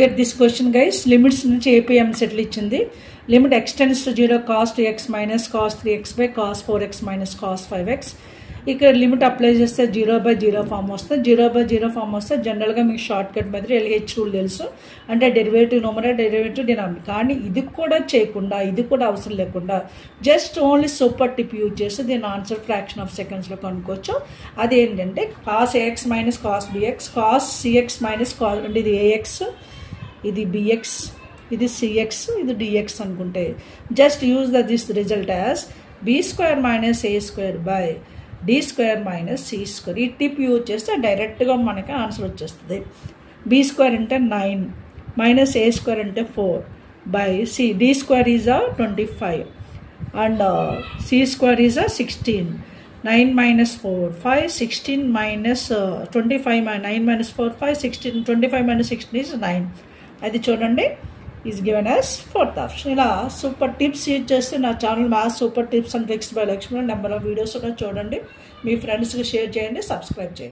Get this question, guys. Limits నుంచి APM settle ఇచ్చింది. Limit x tends to 0 cos 2x minus cos 3x by cos 4x minus cos 5x. ఇక్కడ limit apply చేస్తే 0/0 form వస్తుంది. 0/0 form వస్తే జనరల్గా మీకు short cut method LH rule తెలుసు, అంటే డెరివేటివ్ న్యూమరేటర్ డెరివేటివ్ డినామినేటర్. కానీ ఇది కూడా చేయకుండా, ఇది కూడా అవసరం లేకుండా just only super tip use చేస్తే దీని ఆన్సర్ ఫ్రాక్షన్ ఆఫ్ సెకండ్స్లో కనుక్కోవచ్చు. అది ఏంటంటే cos AX minus cos BX, cos CX minus cos, అంటే ఇది AX, ఇది BX, ఇది CX, ఇది DX అనుకుంటే just use this result as B² minus A² by D² minus C². ఈ టిప్ యూజ్ చేస్తే డైరెక్ట్గా మనకి ఆన్సర్ వచ్చేస్తుంది. B² అంటే 9 మైనస్ A² అంటే 4 by D² is 25 and C² is 16. 9 minus 4 5, 16 minus 25, 9 minus 4 5, 16, 25 minus 16 is 9. అది చూడండి, is given as fourth option. ఇలా సూపర్ టిప్స్ యూజ్ చేస్తే నా channel maths super tips and tricks by Lakshmi number of videos కూడా చూడండి. మీ ఫ్రెండ్స్కి share చేయండి, సబ్స్క్రైబ్ చేయండి.